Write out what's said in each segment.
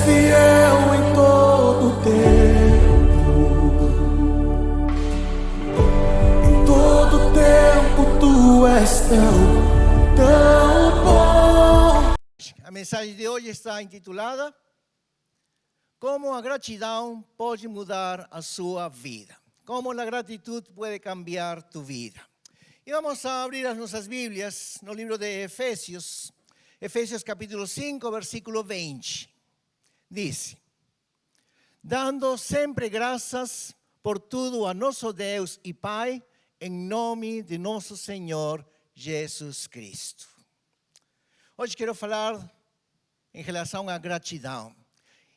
fiel em todo tempo. Em todo tempo tu és tão bom. A mensagem de hoje está intitulada Como a gratidão pode mudar a sua vida. Como a gratitud pode cambiar tu vida. E vamos a abrir as nossas Bíblias no livro de Efésios. Efésios capítulo 5, versículo 20. Diz: dando sempre graças por tudo a nosso Deus e Pai, em nome de nosso Senhor Jesus Cristo. Hoje quero falar em relação à gratidão.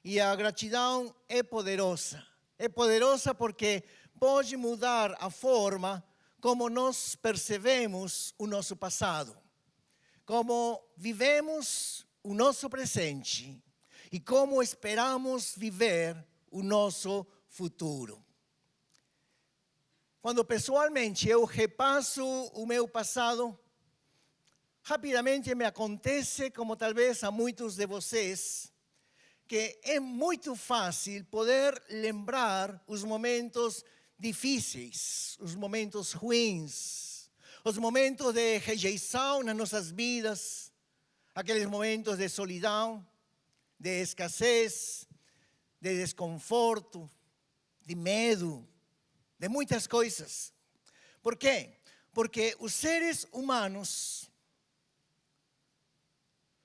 E a gratidão é poderosa. É poderosa porque pode mudar a forma como nós percebemos o nosso passado, como vivemos o nosso presente e como esperamos viver o nosso futuro. Quando pessoalmente eu repasso o meu passado, rapidamente me acontece, como talvez a muitos de vocês, que é muito fácil poder lembrar os momentos difíceis, os momentos ruins, os momentos de rejeição nas nossas vidas, aqueles momentos de solidão, de escassez, de desconforto, de medo, de muitas coisas. Por quê? Porque os seres humanos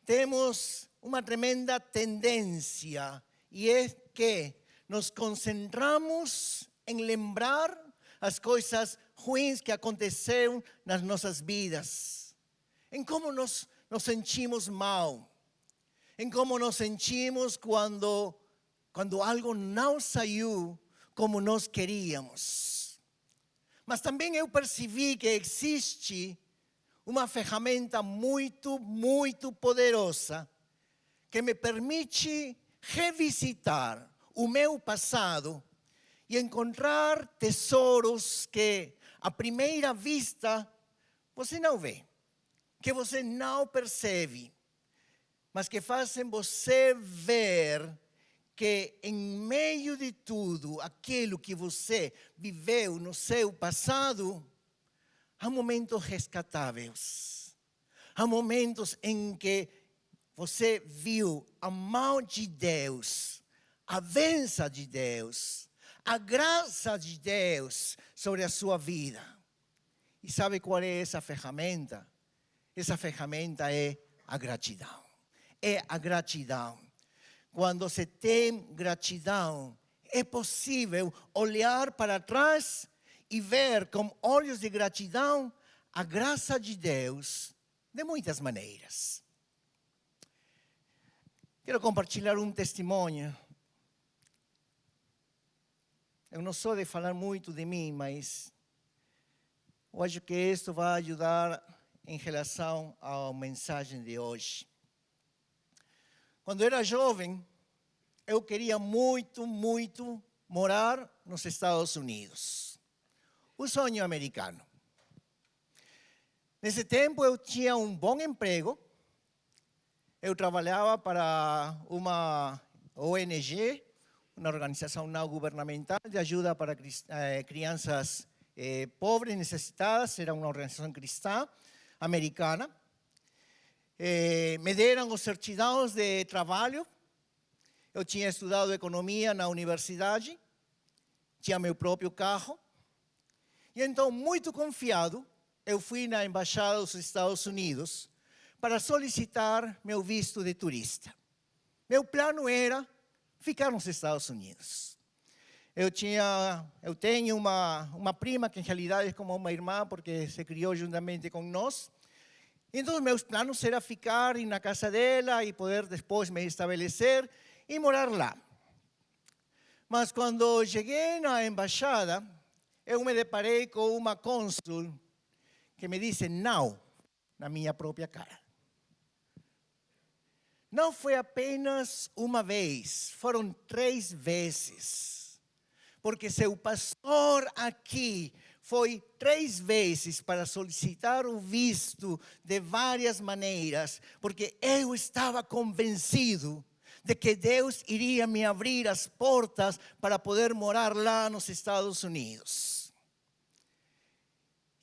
temos uma tremenda tendência, e é que nos concentramos em lembrar as coisas ruins que aconteceram nas nossas vidas, em como nos sentimos mal, em como nos sentimos quando algo não saiu como nós queríamos. Mas também eu percebi que existe uma ferramenta muito, muito poderosa que me permite revisitar o meu passado e encontrar tesouros que, à primeira vista, você não vê, que você não percebe, mas que fazem você ver que, em meio de tudo aquilo que você viveu no seu passado, há momentos resgatáveis, há momentos em que você viu a mão de Deus, a bênção de Deus, a graça de Deus sobre a sua vida. E sabe qual é essa ferramenta? Essa ferramenta é a gratidão. É a gratidão. Quando você tem gratidão, é possível olhar para trás e ver com olhos de gratidão a graça de Deus de muitas maneiras. Quero compartilhar um testemunho. Eu não sou de falar muito de mim, mas eu acho que isso vai ajudar em relação à mensagem de hoje. Quando eu era jovem, eu queria muito, muito morar nos Estados Unidos. O sonho americano. Nesse tempo eu tinha um bom emprego. Eu trabalhava para uma ONG, uma organização não governamental de ajuda para crianças pobres, necessitadas. Era uma organização cristã americana. Me deram os certidões de trabalho. Eu tinha estudado economia na universidade. Tinha meu próprio carro. E então, muito confiado, eu fui na Embaixada dos Estados Unidos para solicitar meu visto de turista. Meu plano era ficar nos Estados Unidos. Eu tenho uma prima que, em realidade, é como uma irmã, porque se criou juntamente com nós. Então, meus planos eram ficar na casa dela e poder depois me estabelecer e morar lá. Mas quando cheguei na embaixada, eu me deparei com uma cônsul que me disse não na minha própria cara. Não foi apenas uma vez, foram 3 vezes. Porque seu pastor aqui foi 3 vezes para solicitar o visto de várias maneiras, porque eu estava convencido de que Deus iria me abrir as portas para poder morar lá nos Estados Unidos.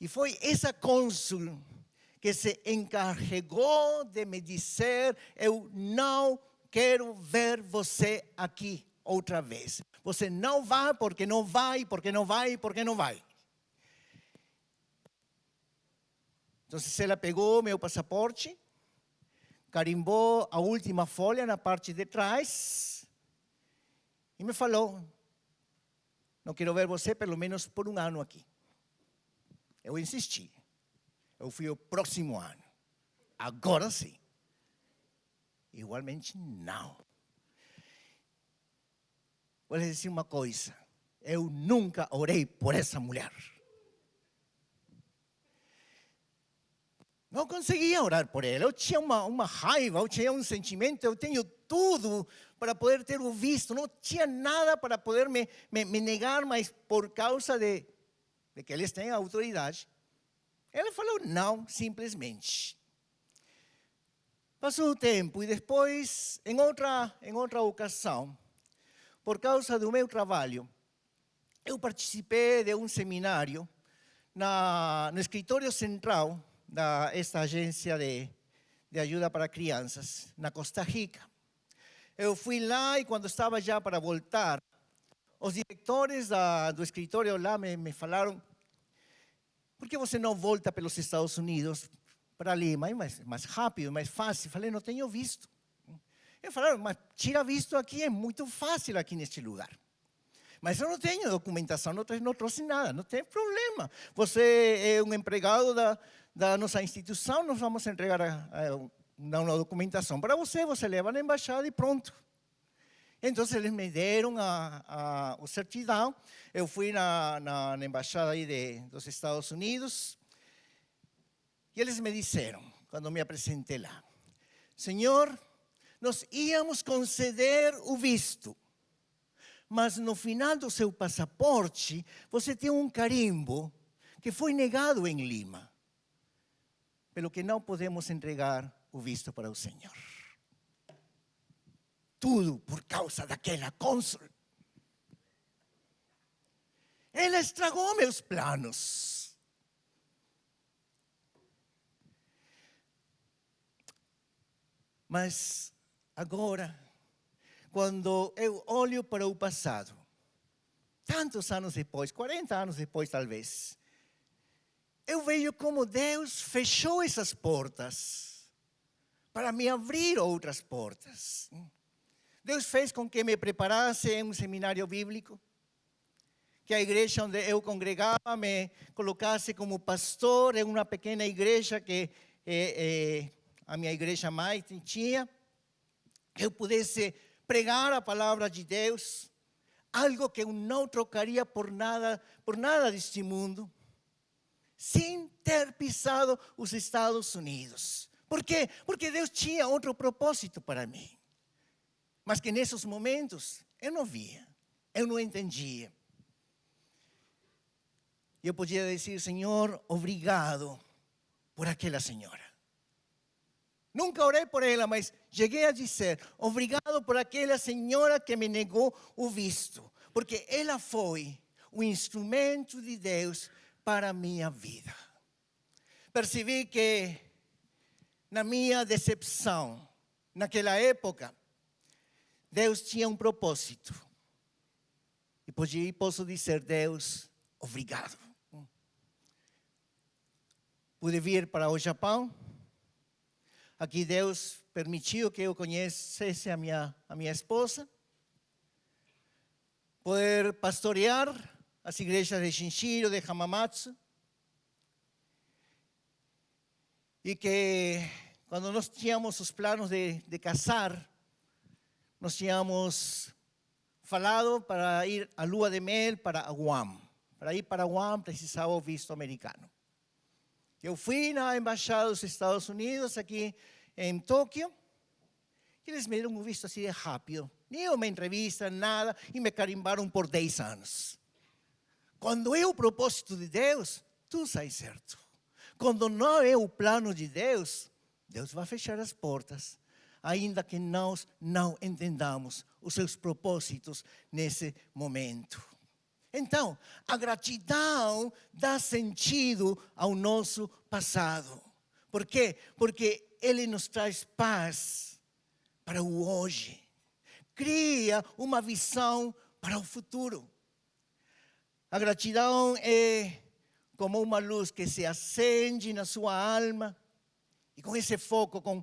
E foi essa cônsul que se encarregou de me dizer: eu não quero ver você aqui outra vez. Você não vai porque não vai, porque não vai, porque não vai. Então ela pegou meu passaporte, carimbou a última folha na parte de trás e me falou: não quero ver você pelo menos por um ano aqui. Eu insisti. Eu fui o próximo ano. Agora sim. Igualmente não. Vou lhe dizer uma coisa. Eu nunca orei por essa mulher. Não conseguia orar por ela. Eu tinha uma raiva, eu tinha um sentimento, eu tenho tudo para poder ter o visto. Não tinha nada para poder me negar, mas por causa de que eles têm autoridade. Ele falou não, simplesmente. Passou o tempo e depois, em outra ocasião, por causa do meu trabalho, eu participei de um seminário no escritório central desta agência de ajuda para crianças, na Costa Rica. Eu fui lá e quando estava já para voltar, os diretores do escritório lá me falaram: por que você não volta pelos Estados Unidos para Lima? É mais rápido, mais fácil. Falei: não tenho visto. Eles falaram: mas tira visto aqui, é muito fácil aqui neste lugar. Mas eu não tenho documentação, não trouxe nada, não tem problema. Você é um empregado da nossa instituição, nós vamos entregar uma documentação para você, você leva na embaixada e pronto. Então eles me deram o certidão. Eu fui na embaixada aí dos Estados Unidos e eles me disseram, quando me apresentei lá: senhor, nós íamos conceder o visto, mas no final do seu passaporte você tem um carimbo que foi negado em Lima, pelo que não podemos entregar o visto para o senhor. Tudo por causa daquela cônsul. Ela estragou meus planos. Mas agora, quando eu olho para o passado, tantos anos depois, 40 anos depois talvez, eu vejo como Deus fechou essas portas para me abrir outras portas. Deus fez com que me preparasse em um seminário bíblico, que a igreja onde eu congregava me colocasse como pastor em uma pequena igreja que a minha igreja mãe tinha, que eu pudesse pregar a palavra de Deus, algo que eu não trocaria por nada deste mundo, sem ter pisado os Estados Unidos. Por quê? Porque Deus tinha outro propósito para mim. Mas que nesses momentos eu não via, eu não entendia. Eu podia dizer: Senhor, obrigado por aquela senhora. Nunca orei por ela, mas cheguei a dizer: obrigado por aquela senhora que me negou o visto, porque ela foi um instrumento de Deus para a minha vida. Percebi que na minha decepção, naquela época, Deus tinha um propósito. E posso dizer: Deus, obrigado. Pude vir para o Japão. Aqui Deus permitiu que eu conhecesse a minha esposa. Poder pastorear as igrejas de Shinshiro, de Hamamatsu. E que quando nós tínhamos os planos de casar, nós tínhamos falado para ir à lua de mel para Guam. Para ir para Guam precisava o visto americano. Eu fui na embaixada dos Estados Unidos, aqui em Tóquio, e eles me deram um visto assim de rápido. Nem uma entrevista, nada, e me carimbaram por 10 anos. Quando é o propósito de Deus, tudo sai certo. Quando não é o plano de Deus, Deus vai fechar as portas. ainda que nós não entendamos os seus propósitos nesse momento. Então, a gratidão dá sentido ao nosso passado. Por quê? Porque ele nos traz paz para o hoje. Cria uma visão para o futuro. A gratidão é como uma luz que se acende na sua alma e com esse foco, com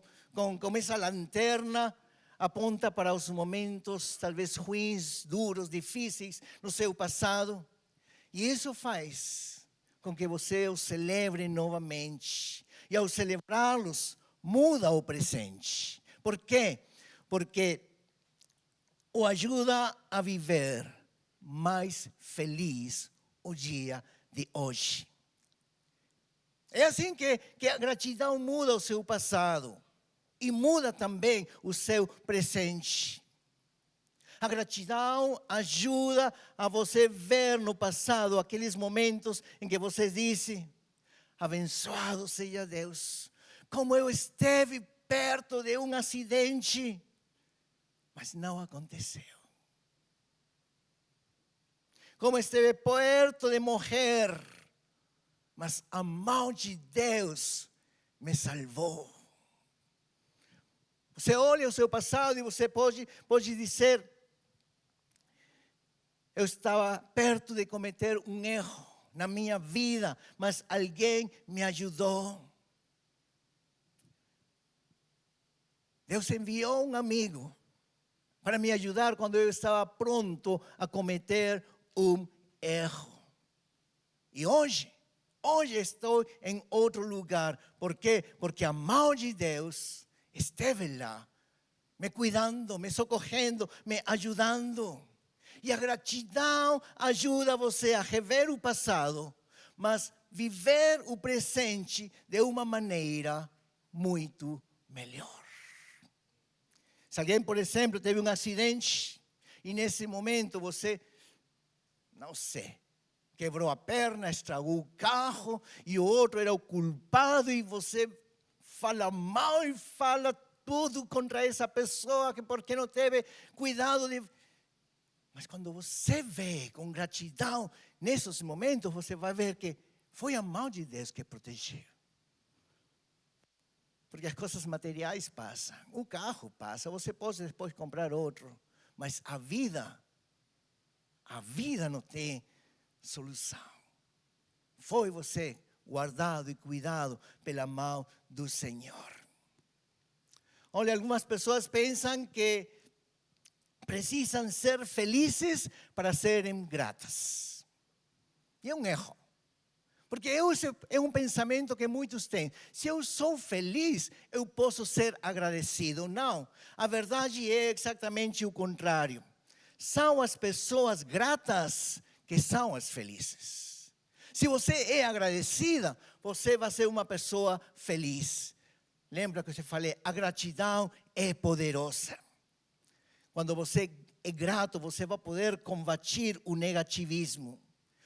essa lanterna, aponta para os momentos talvez ruins, duros, difíceis no seu passado. E isso faz com que você os celebre novamente. E ao celebrá-los, muda o presente. Por quê? Porque o ajuda a viver mais feliz o dia de hoje. É assim que a gratidão muda o seu passado. E muda também o seu presente. A gratidão ajuda a você ver no passado aqueles momentos em que você disse: abençoado seja Deus, como eu esteve perto de um acidente, mas não aconteceu. Como esteve perto de morrer, mas a mão de Deus me salvou. Você olha o seu passado e você pode dizer: eu estava perto de cometer um erro na minha vida, mas alguém me ajudou. Deus enviou um amigo para me ajudar quando eu estava pronto a cometer um erro. E hoje estou em outro lugar. Por quê? Porque a mão de Deus esteve lá, me cuidando, me socorrendo, me ajudando. E a gratidão ajuda você a rever o passado, mas viver o presente de uma maneira muito melhor. Se alguém, por exemplo, teve um acidente e nesse momento você, não sei, quebrou a perna, estragou o carro e o outro era o culpado e você fala mal e fala tudo contra essa pessoa que porque não teve cuidado de... Mas quando você vê com gratidão, nesses momentos você vai ver que foi a mão de Deus que protegeu. Porque as coisas materiais passam, o carro passa, você pode depois comprar outro. Mas a vida não tem solução. Foi você guardado e cuidado pela mão do Senhor. Olha, algumas pessoas pensam que precisam ser felizes para serem gratas. E é um erro. Porque esse é um pensamento que muitos têm. Se eu sou feliz, eu posso ser agradecido. Não, a verdade é exatamente o contrário. São as pessoas gratas que são as felizes. Se você é agradecida, você vai ser uma pessoa feliz. Lembra que eu falei, a gratidão é poderosa. Quando você é grato, você vai poder combater o negativismo.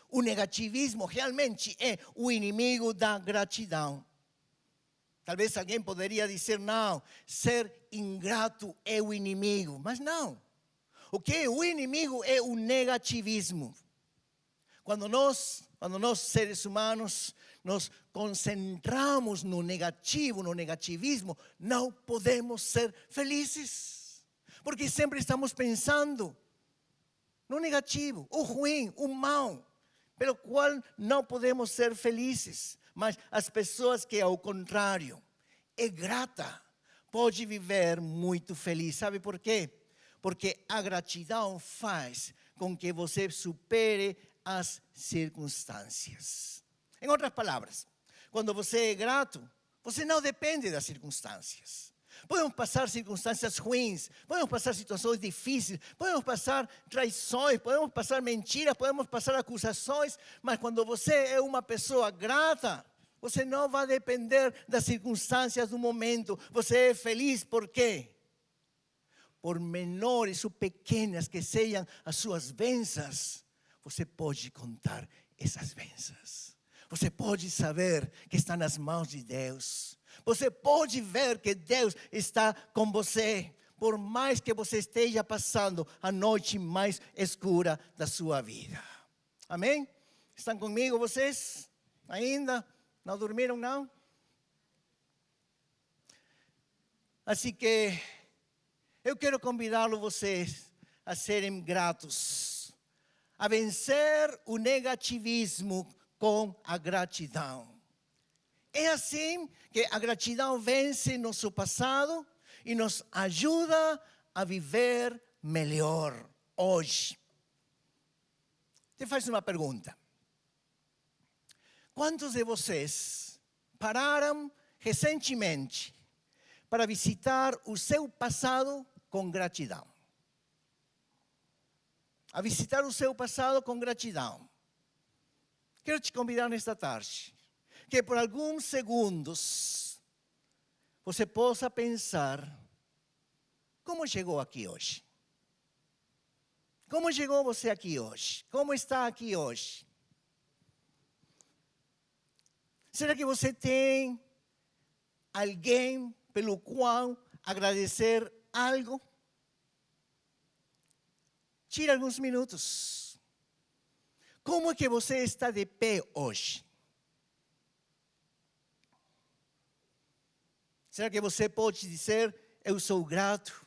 O negativismo realmente é o inimigo da gratidão. Talvez alguém poderia dizer, não, ser ingrato é o inimigo. Mas não. O que é o inimigo é o negativismo. Quando nós seres humanos, nos concentramos no negativo, no negativismo, não podemos ser felizes. Porque sempre estamos pensando no negativo, o ruim, o mal, pelo qual não podemos ser felizes. Mas as pessoas que, ao contrário, é grata, pode viver muito feliz. Sabe por quê? Porque a gratidão faz com que você supere as circunstâncias. Em outras palavras, quando você é grato, você não depende das circunstâncias. Podemos passar circunstâncias ruins, podemos passar situações difíceis, podemos passar traições, podemos passar mentiras, podemos passar acusações, mas quando você é uma pessoa grata, você não vai depender das circunstâncias do momento. Você é feliz por quê? Por menores ou pequenas que sejam as suas bênçãos, você pode contar essas bênçãos. Você pode saber que está nas mãos de Deus. Você pode ver que Deus está com você, por mais que você esteja passando a noite mais escura da sua vida. Amém? Estão comigo vocês? Ainda? Não dormiram, não? Assim que eu quero convidá-los vocês a serem gratos, a vencer o negativismo com a gratidão. É assim que a gratidão vence nosso passado e nos ajuda a viver melhor hoje. Te faço uma pergunta. Quantos de vocês pararam recentemente para visitar o seu passado com gratidão? A visitar o seu passado com gratidão. Quero te convidar nesta tarde, que por alguns segundos você possa pensar, como chegou aqui hoje? Como chegou você aqui hoje? Como está aqui hoje? Será que você tem alguém pelo qual agradecer algo? Tire alguns minutos. Como é que você está de pé hoje? Será que você pode dizer, eu sou grato,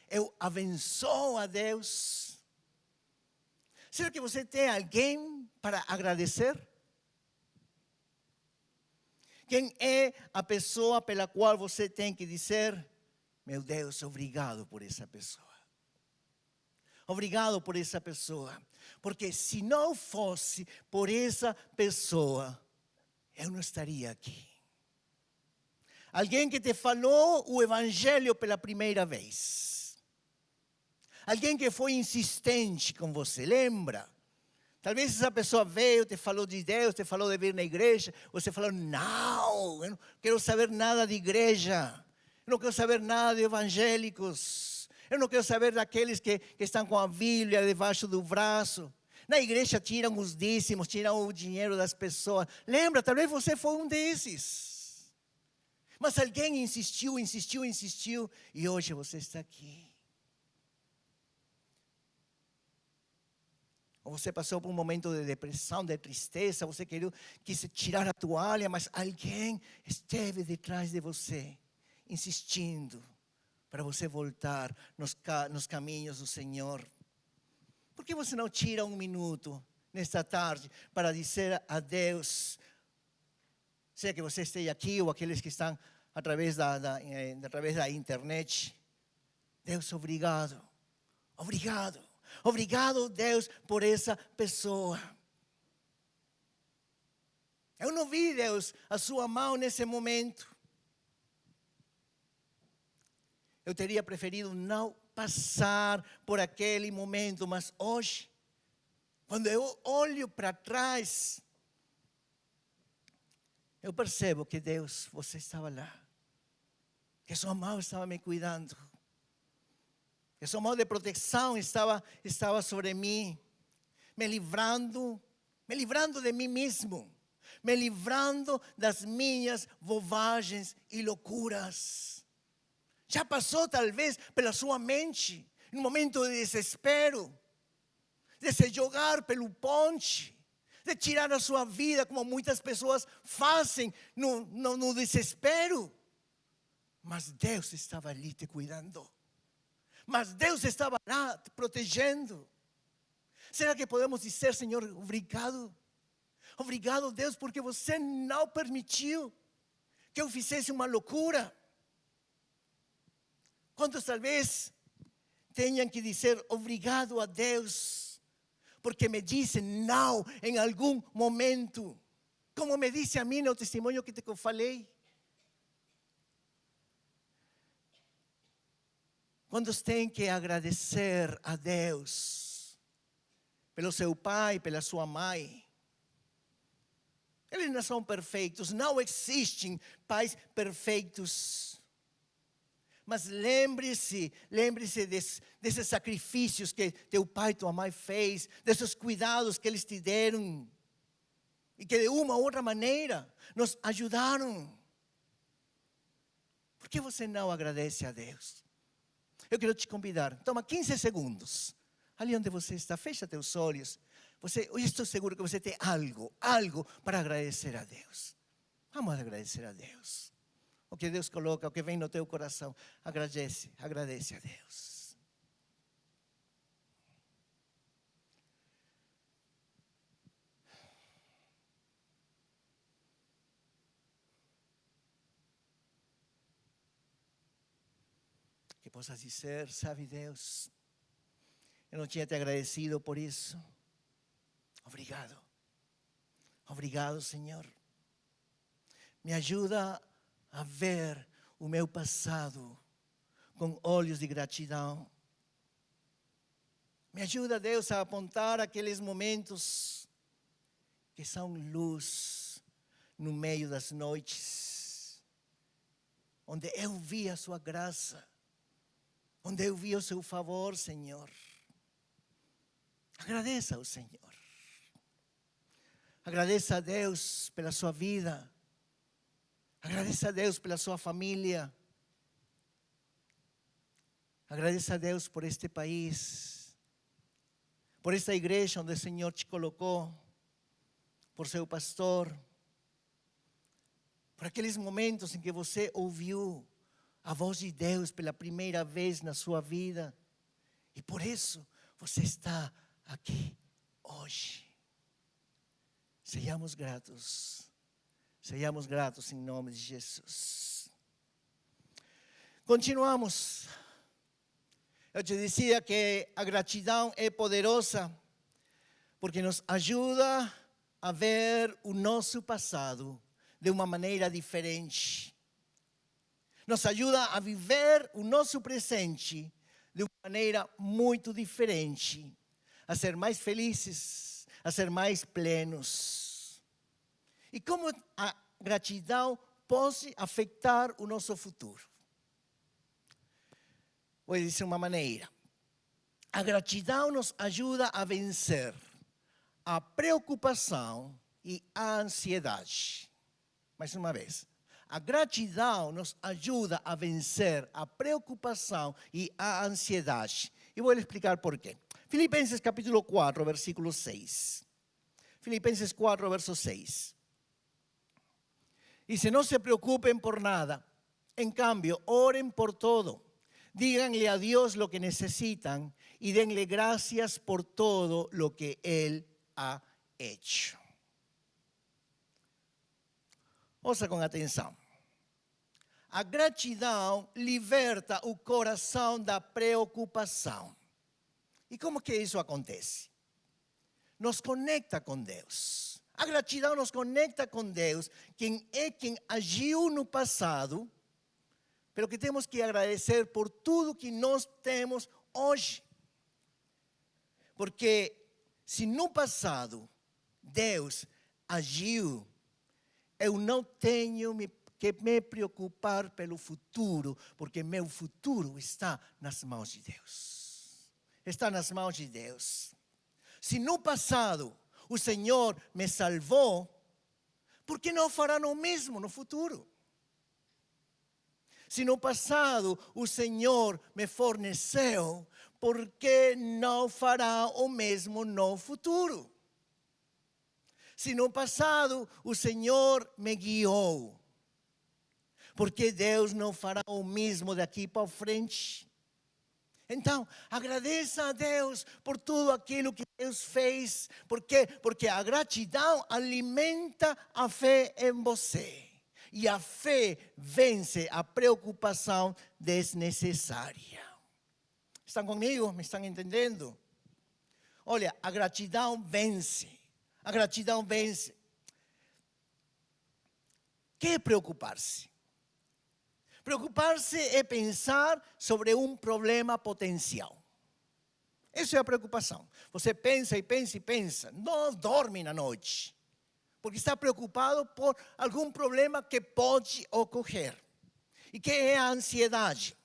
eu abençoo a Deus? Será que você tem alguém para agradecer? Quem é a pessoa pela qual você tem que dizer, meu Deus, obrigado por essa pessoa. Obrigado por essa pessoa. Porque se não fosse por essa pessoa, eu não estaria aqui. Alguém que te falou o evangelho pela primeira vez. Alguém que foi insistente com você, lembra? Talvez essa pessoa veio, te falou de Deus, te falou de vir na igreja. Você falou, não, eu não quero saber nada de igreja. Eu não quero saber nada de evangélicos. Eu não quero saber daqueles que estão com a Bíblia debaixo do braço. Na igreja tiram os dízimos, tiram o dinheiro das pessoas. Lembra, talvez você foi um desses. Mas alguém insistiu, e hoje você está aqui. Ou você passou por um momento de depressão, de tristeza, você quis tirar a toalha, mas alguém esteve detrás de você, insistindo para você voltar nos caminhos do Senhor. Por que você não tira um minuto nesta tarde para dizer a Deus, seja que você esteja aqui ou aqueles que estão através da internet, Deus, obrigado, obrigado. Obrigado, Deus, por essa pessoa. Eu não vi, Deus, a sua mão nesse momento. Eu teria preferido não passar por aquele momento, mas hoje, quando eu olho para trás, eu percebo que Deus, você estava lá. Que sua mão estava me cuidando. Que sua mão de proteção estava sobre mim, me livrando de mim mesmo, me livrando das minhas bobagens e loucuras. Já passou talvez pela sua mente, um momento de desespero, de se jogar pelo ponte, de tirar a sua vida, como muitas pessoas fazem no desespero. Mas Deus estava ali te cuidando. Mas Deus estava lá te protegendo. Será que podemos dizer, Senhor, obrigado? Obrigado, Deus, porque você não permitiu que eu fizesse uma loucura. Quantos talvez tenham que dizer obrigado a Deus, porque me disse não em algum momento, como me disse a mim no testemunho que te falei. Quantos têm que agradecer a Deus pelo seu pai, pela sua mãe? Eles não são perfeitos, não existem pais perfeitos. Mas lembre-se desses sacrifícios que teu pai e tua mãe fez, desses cuidados que eles te deram, e que de uma ou outra maneira nos ajudaram. Por que você não agradece a Deus? Eu quero te convidar, toma 15 segundos. Ali onde você está, fecha teus olhos. Eu estou seguro que você tem algo para agradecer a Deus. Vamos agradecer a Deus. O que Deus coloca, o que vem no teu coração, agradece a Deus. Que possas dizer, sabe Deus, eu não tinha te agradecido por isso. Obrigado. Obrigado, Senhor. Me ajuda a ver o meu passado com olhos de gratidão. Me ajuda, Deus, a apontar aqueles momentos que são luz no meio das noites, onde eu vi a sua graça, onde eu vi o seu favor, Senhor. Agradeça ao Senhor. Agradeça a Deus pela sua vida. Agradeça a Deus pela sua família. Agradeça a Deus por este país, por esta igreja onde o Senhor te colocou, por seu pastor, por aqueles momentos em que você ouviu a voz de Deus pela primeira vez na sua vida. E por isso você está aqui hoje. Sejamos gratos em nome de Jesus. Continuamos. Eu te dizia que a gratidão é poderosa porque nos ajuda a ver o nosso passado de uma maneira diferente. Nos ajuda a viver o nosso presente de uma maneira muito diferente, a ser mais felizes, a ser mais plenos. E como a gratidão pode afetar o nosso futuro? Vou dizer uma maneira. A gratidão nos ajuda a vencer a preocupação e a ansiedade. Mais uma vez. A gratidão nos ajuda a vencer a preocupação e a ansiedade. E vou lhe explicar por quê. Filipenses capítulo 4, versículo 6. Filipenses 4, verso 6. Dice, no se preocupen por nada. En cambio, oren por todo. Díganle a Dios lo que necesitan y denle gracias por todo lo que Él ha hecho. Ouça com atenção. A gratidão liberta o coração da preocupação. E como que isso acontece? Nos conecta com Deus. A gratidão nos conecta com Deus, quem agiu no passado, pero que temos que agradecer por tudo que nós temos hoje. Porque se no passado Deus agiu, eu não tenho que me preocupar pelo futuro, porque meu futuro está nas mãos de Deus. Está nas mãos de Deus. Se no passado o Senhor me salvou, por que não fará o mesmo no futuro? Se no passado o Senhor me forneceu, por que não fará o mesmo no futuro? Se no passado o Senhor me guiou, por que Deus não fará o mesmo daqui para frente? Então, agradeça a Deus por tudo aquilo que Deus fez. Por quê? Porque a gratidão alimenta a fé em você. E a fé vence a preocupação desnecessária. Estão comigo? Me estão entendendo? Olha, a gratidão vence. A gratidão vence. O que é preocupar-se? Preocupar-se é pensar sobre um problema potencial. Essa é a preocupação. Você pensa e pensa e pensa. Não dorme na noite. Porque está preocupado por algum problema que pode ocorrer. E que é a ansiedade?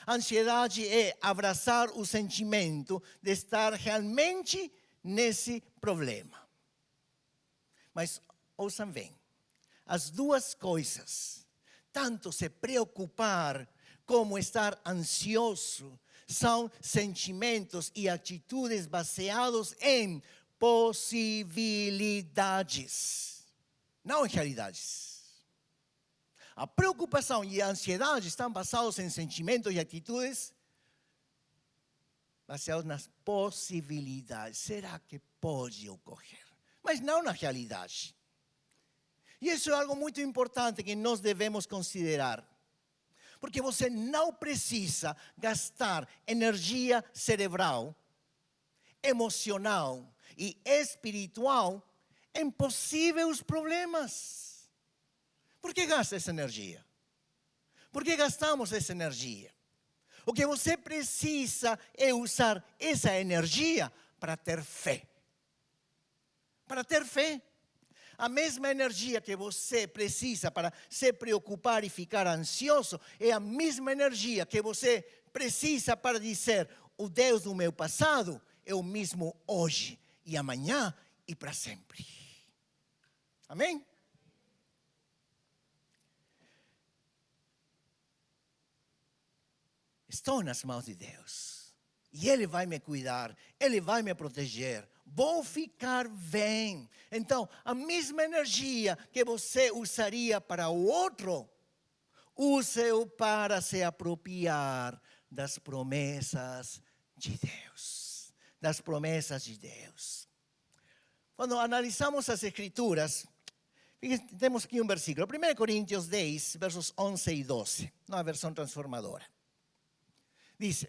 A ansiedade é abraçar o sentimento de estar realmente nesse problema. Mas ouçam bem, as duas coisas, tanto se preocupar como estar ansioso. São sentimentos e atitudes baseados em possibilidades, não em realidades. A preocupação e a ansiedade estão basados em sentimentos e atitudes baseados nas possibilidades. Será que pode ocorrer? Mas não na realidade. E isso é algo muito importante que nós devemos considerar. Porque você não precisa gastar energia cerebral, emocional e espiritual em possíveis problemas. Por que gasta essa energia? Por que gastamos essa energia? O que você precisa é usar essa energia para ter fé. Para ter fé. A mesma energia que você precisa para se preocupar e ficar ansioso é a mesma energia que você precisa para dizer: o Deus do meu passado é o mesmo hoje e amanhã e para sempre. Amém? Estou nas mãos de Deus. E Ele vai me cuidar, Ele vai me proteger. Vou ficar bem. Então, a mesma energia que você usaria para o outro, use-o para se apropriar das promessas de Deus. Das promessas de Deus. Quando analisamos as Escrituras, temos aqui um versículo. 1 Coríntios 10, versos 11 e 12. Na versão transformadora. Diz: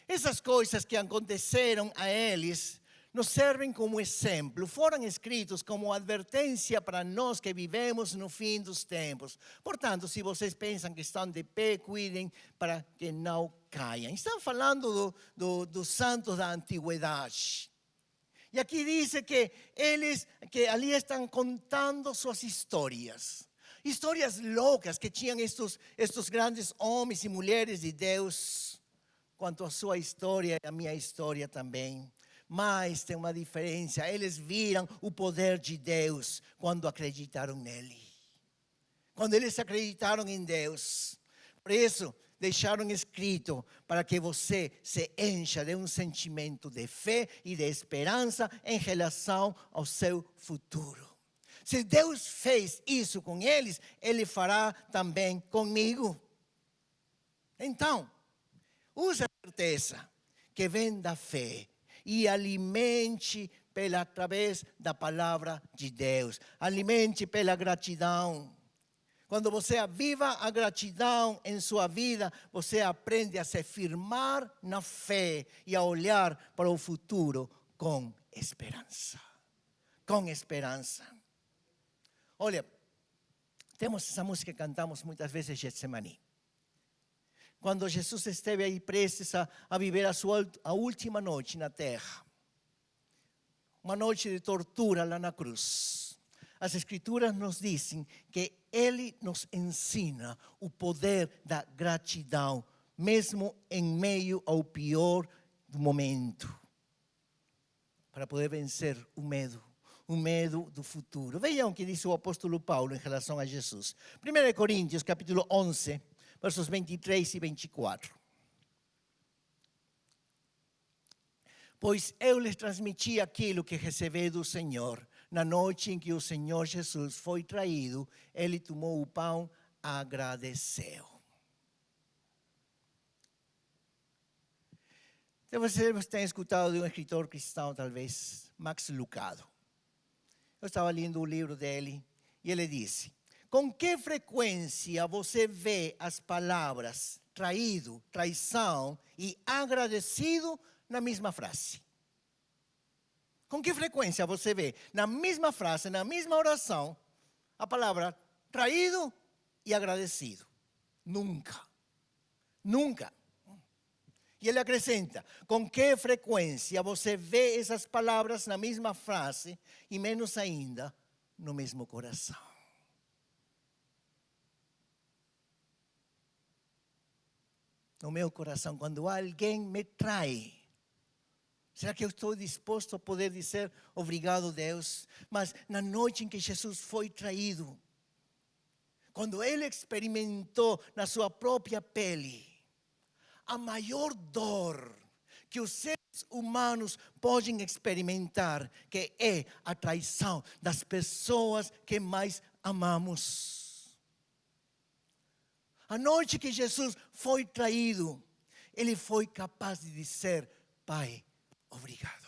essas coisas que aconteceram a eles nos servem como exemplo, foram escritos como advertência para nós que vivemos no fim dos tempos. Portanto, se vocês pensam que estão de pé, cuidem para que não caiam. Estão falando dos santos da antiguidade. E aqui diz que que ali estão contando suas histórias. Histórias loucas que tinham estes grandes homens e mulheres de Deus. Quanto à sua história e a minha história também. Mas tem uma diferença. Eles viram o poder de Deus quando acreditaram nele. Quando eles acreditaram em Deus. Por isso, deixaram escrito para que você se encha de um sentimento de fé e de esperança em relação ao seu futuro. Se Deus fez isso com eles, Ele fará também comigo. Então, use a certeza que vem da fé e alimente através da palavra de Deus. Alimente pela gratidão. Quando você aviva a gratidão em sua vida, você aprende a se firmar na fé e a olhar para o futuro com esperança. Com esperança. Olha, temos essa música que cantamos muitas vezes, Getsemani. Quando Jesus esteve aí prestes a viver a última noite na terra. Uma noite de tortura lá na cruz. As Escrituras nos dizem que Ele nos ensina o poder da gratidão, mesmo em meio ao pior momento. Para poder vencer o medo do futuro. Vejam o que diz o apóstolo Paulo em relação a Jesus. 1 Coríntios, capítulo 11, versos 23 e 24. Pois eu lhes transmiti aquilo que recebi do Senhor. Na noite em que o Senhor Jesus foi traído, Ele tomou o pão, agradeceu. Vocês têm escutado de um escritor cristão, talvez, Max Lucado. Eu estava lendo o livro dele e ele disse: com que frequência você vê as palavras traído, traição e agradecido na mesma frase? Com que frequência você vê na mesma frase, na mesma oração, a palavra traído e agradecido? Nunca. Nunca. E ele acrescenta: com que frequência você vê essas palavras na mesma frase e menos ainda no mesmo coração? No meu coração, quando alguém me trai, será que eu estou disposto a poder dizer obrigado, Deus? Mas na noite em que Jesus foi traído, quando ele experimentou na sua própria pele a maior dor que os seres humanos podem experimentar, que é a traição das pessoas que mais amamos. A noite que Jesus foi traído, ele foi capaz de dizer: Pai, obrigado.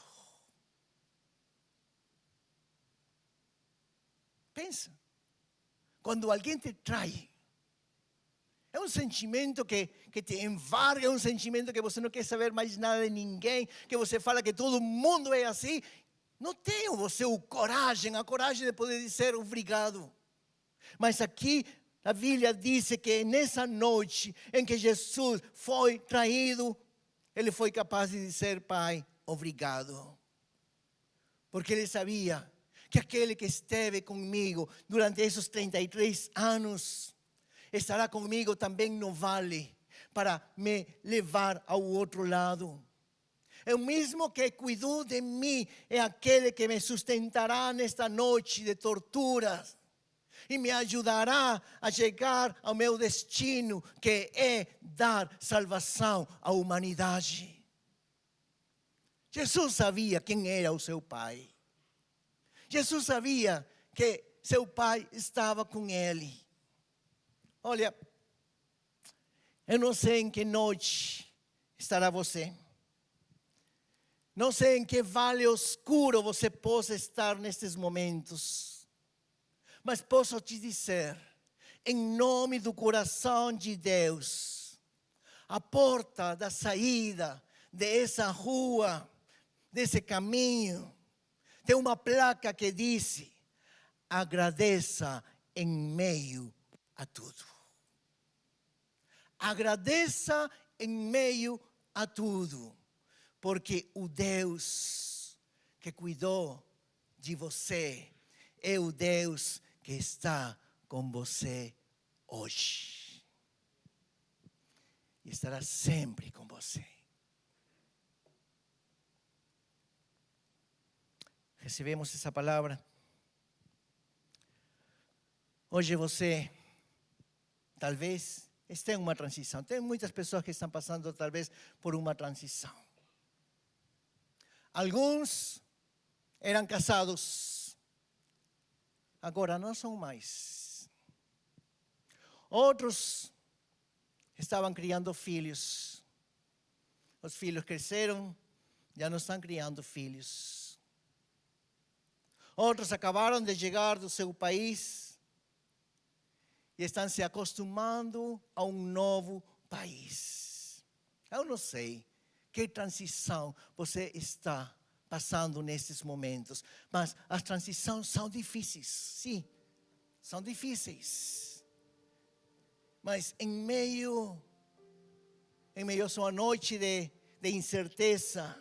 Pensa, quando alguém te trai, é um sentimento que te embarga, é um sentimento que você não quer saber mais nada de ninguém, que você fala que todo mundo é assim. Não tem você a coragem de poder dizer obrigado. Mas aqui a Bíblia diz que nessa noite em que Jesus foi traído, ele foi capaz de dizer: Pai, obrigado. Porque ele sabia que aquele que esteve comigo durante esses 33 anos, estará comigo também no vale, para me levar ao outro lado. É o mesmo que cuidou de mim, é aquele que me sustentará nesta noite de torturas e me ajudará a chegar ao meu destino, que é dar salvação à humanidade. Jesus sabia quem era o seu pai. Jesus sabia que seu pai estava com ele. Olha, eu não sei em que noite estará você. Não sei em que vale escuro você possa estar nestes momentos. Mas posso te dizer, em nome do coração de Deus, a porta da saída dessa rua, desse caminho, tem uma placa que diz: agradeça em meio a tudo. Agradeça em meio a tudo, porque o Deus que cuidou de você é o Deus que está com você hoje. E estará sempre com você. Recebemos essa palavra. Hoje você, talvez, está em uma transição. Tem muitas pessoas que estão passando, talvez, por uma transição. Alguns eram casados, agora não são mais. Outros estavam criando filhos. Os filhos cresceram, já não estão criando filhos. Outros acabaram de chegar do seu país e estão se acostumando a um novo país. Eu não sei que transição você está passando nesses momentos, mas as transições são difíceis, sim, são difíceis. Mas em meio a sua noite de incerteza,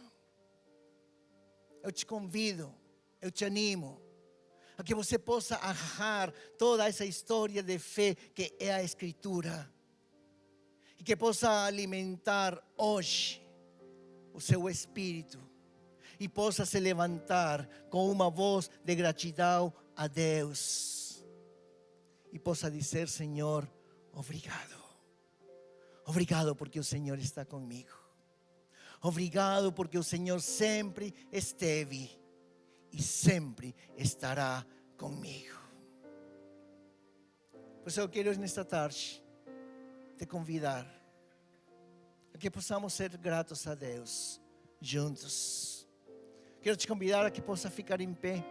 eu te convido, eu te animo, a que você possa agarrar toda essa história de fé que é a Escritura, e que possa alimentar hoje o seu espírito, e possa se levantar com uma voz de gratidão a Deus, e possa dizer: Senhor, obrigado. Obrigado porque o Senhor está comigo. Obrigado porque o Senhor sempre esteve e sempre estará comigo. Por isso eu quero nesta tarde te convidar a que possamos ser gratos a Deus juntos. Quero te convidar a que possa ficar em pé,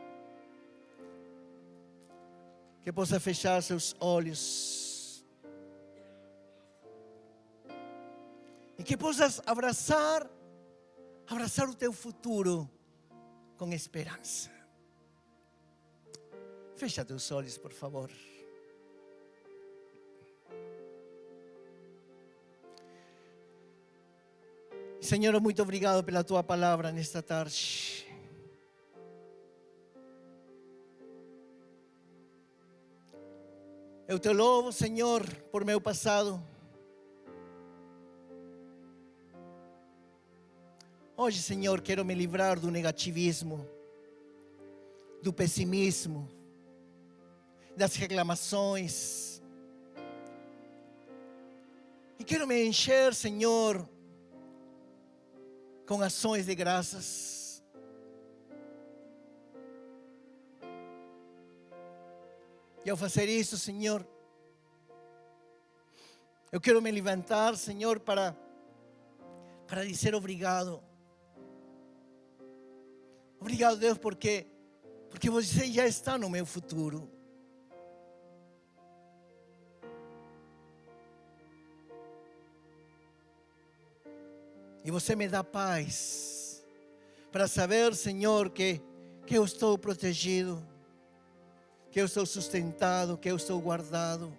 que possa fechar seus olhos e que possas abraçar o teu futuro com esperança. Fecha teus olhos, por favor. Senhor, muito obrigado pela tua palavra nesta tarde. Eu te louvo, Senhor, por meu passado. Hoje, Senhor, quero me livrar do negativismo, do pessimismo, das reclamações, Y quiero me encher, Señor, com ações de graças. E ao fazer isso, Senhor, eu quero me levantar, Senhor, para dizer obrigado. Obrigado, Deus, porque você já está no meu futuro. E você me dá paz para saber, Senhor, que eu estou protegido, que eu estou sustentado, que eu estou guardado.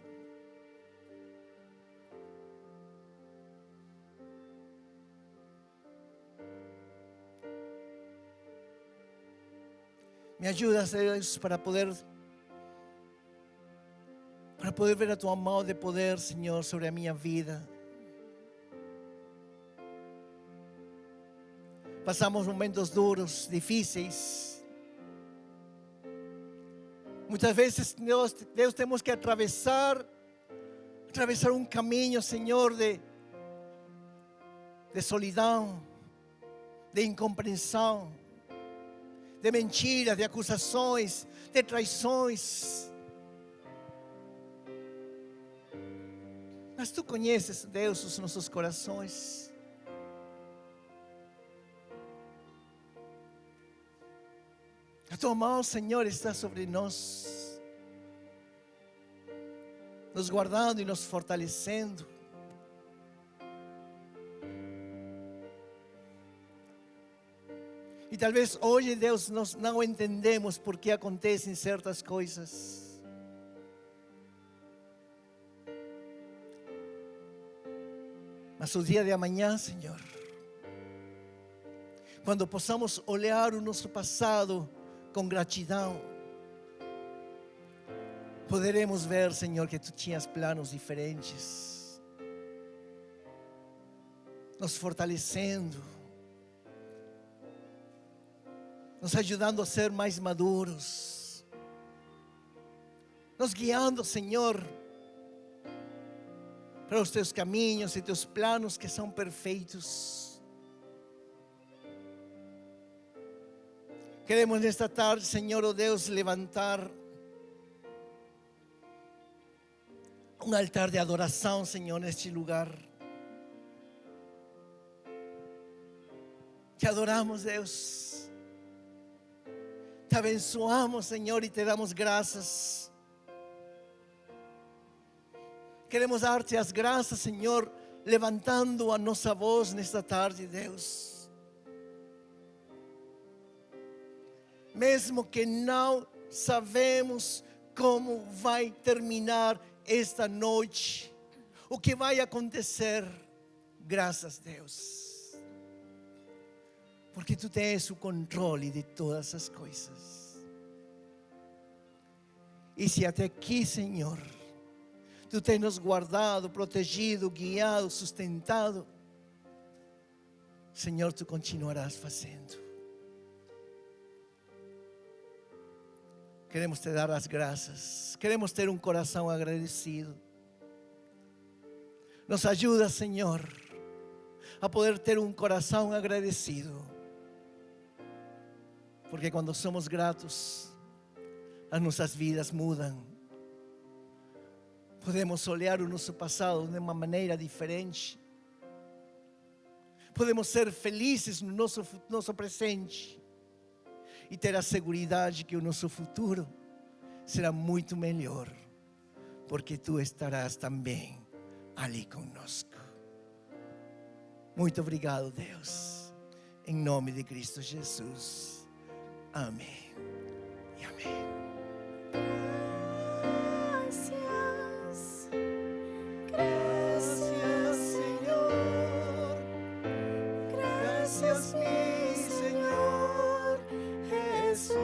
Me ajuda, Deus, para poder ver a tua mão de poder, Senhor, sobre a minha vida. Passamos momentos duros, difíceis. Muitas vezes, Deus, temos que atravessar um caminho, Senhor, de solidão, de incompreensão, de mentiras, de acusações, de traições. Mas tu conheces, Deus, os nossos corações. A tua mão, Senhor, está sobre nós, nos guardando e nos fortalecendo. E talvez hoje, Deus, nós não entendemos por que acontecem certas coisas. Mas o dia de amanhã, Senhor, quando possamos olhar o nosso passado com gratidão, poderemos ver, Senhor, que tu tinhas planos diferentes, nos fortalecendo, nos ajudando a ser mais maduros, nos guiando, Senhor, para os teus caminhos e teus planos que são perfeitos. Queremos nesta tarde, Senhor, oh Deus, levantar um altar de adoração, Senhor, neste lugar. Te adoramos, Deus. Te abençoamos, Senhor, e te damos graças. Queremos dar-te as graças, Senhor, levantando a nossa voz nesta tarde, Deus. Mesmo que não sabemos como vai terminar esta noite, o que vai acontecer, graças a Deus, porque tu tens o controle de todas as coisas. E se até aqui, Senhor, tu tens nos guardado, protegido, guiado, sustentado, Senhor, tu continuarás fazendo. Queremos te dar as graças. Queremos ter um coração agradecido. Nos ajuda, Senhor, a poder ter um coração agradecido. Porque quando somos gratos, as nossas vidas mudam. Podemos olhar o nosso passado de uma maneira diferente. Podemos ser felizes no nosso presente. E ter a segurança que o nosso futuro será muito melhor, porque tu estarás também ali conosco. Muito obrigado, Deus, em nome de Cristo Jesus. Amém e amém. Gracias, Señor. Gracias, mi Señor Jesús.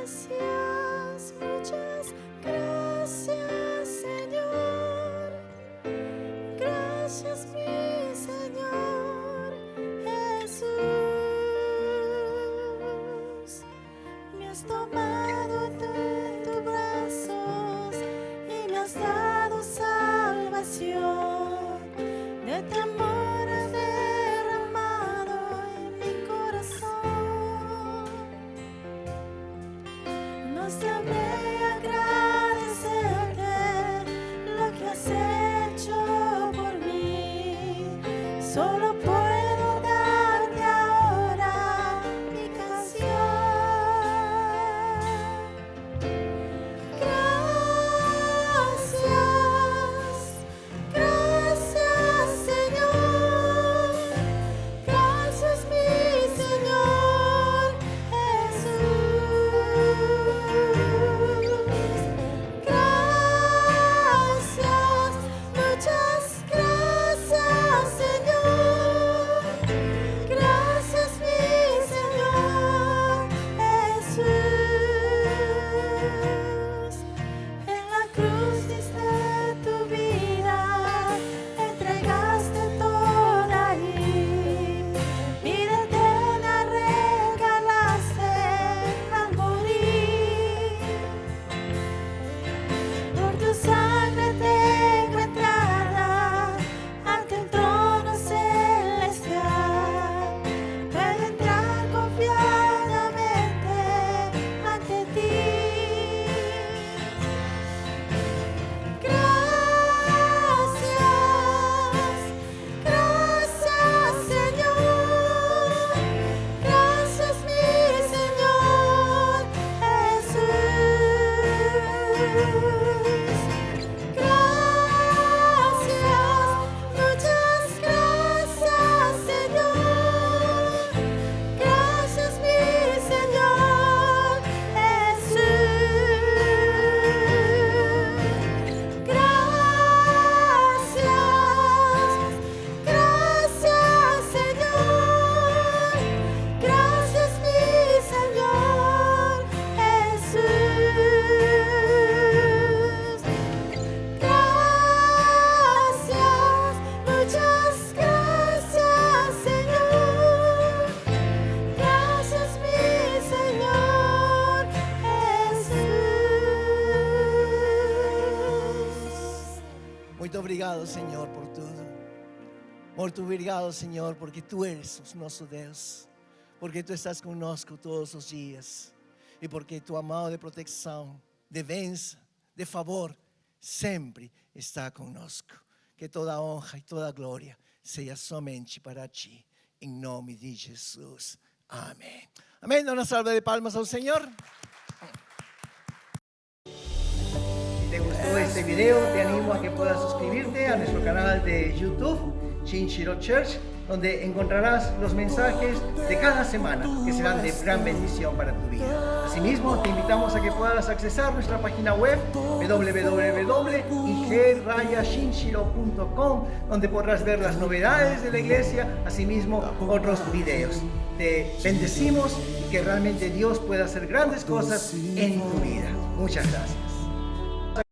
Gracias, muchas gracias, Señor. Gracias, mi Señor Jesús. Solo puedo darte ahora mi canción. Gracias, gracias Señor. Gracias mi Señor Jesús. Gracias, muchas gracias Señor. Gracias mi Señor Jesús. En la cruz diste tu vida, entregaste toda ahí. Vida eterna regalaste al morir. Por tu sangre tengo entrada ante el trono celestial. Puedo entrar confiadamente ante ti. Gracias, gracias Señor. Gracias mi Señor Jesús. Gracias, muchas gracias Señor. Gracias mi Señor Jesús. Gracias, gracias Señor. Gracias mi Señor Jesús. Gracias, muchas gracias Señor. Gracias mi Señor Jesús. Muito obrigado, Senhor, por tudo. Muito obrigado, Senhor, porque Tu eres o nosso Deus. Porque Tu estás conosco todos os dias. E porque Tu amor de proteção, de bênção, de favor, sempre está conosco. Que toda honra e toda glória seja somente para Ti. Em nome de Jesus. Amém. Amém. Dá uma salva de palmas ao Senhor. Si te gustó este video, te animo a que puedas suscribirte a nuestro canal de YouTube, Shinshiro Church, donde encontrarás los mensajes de cada semana que serán de gran bendición para tu vida. Asimismo, te invitamos a que puedas accesar nuestra página web www.ig-shinshiro.com, donde podrás ver las novedades de la iglesia, asimismo otros videos. Te bendecimos y que realmente Dios pueda hacer grandes cosas en tu vida. Muchas gracias.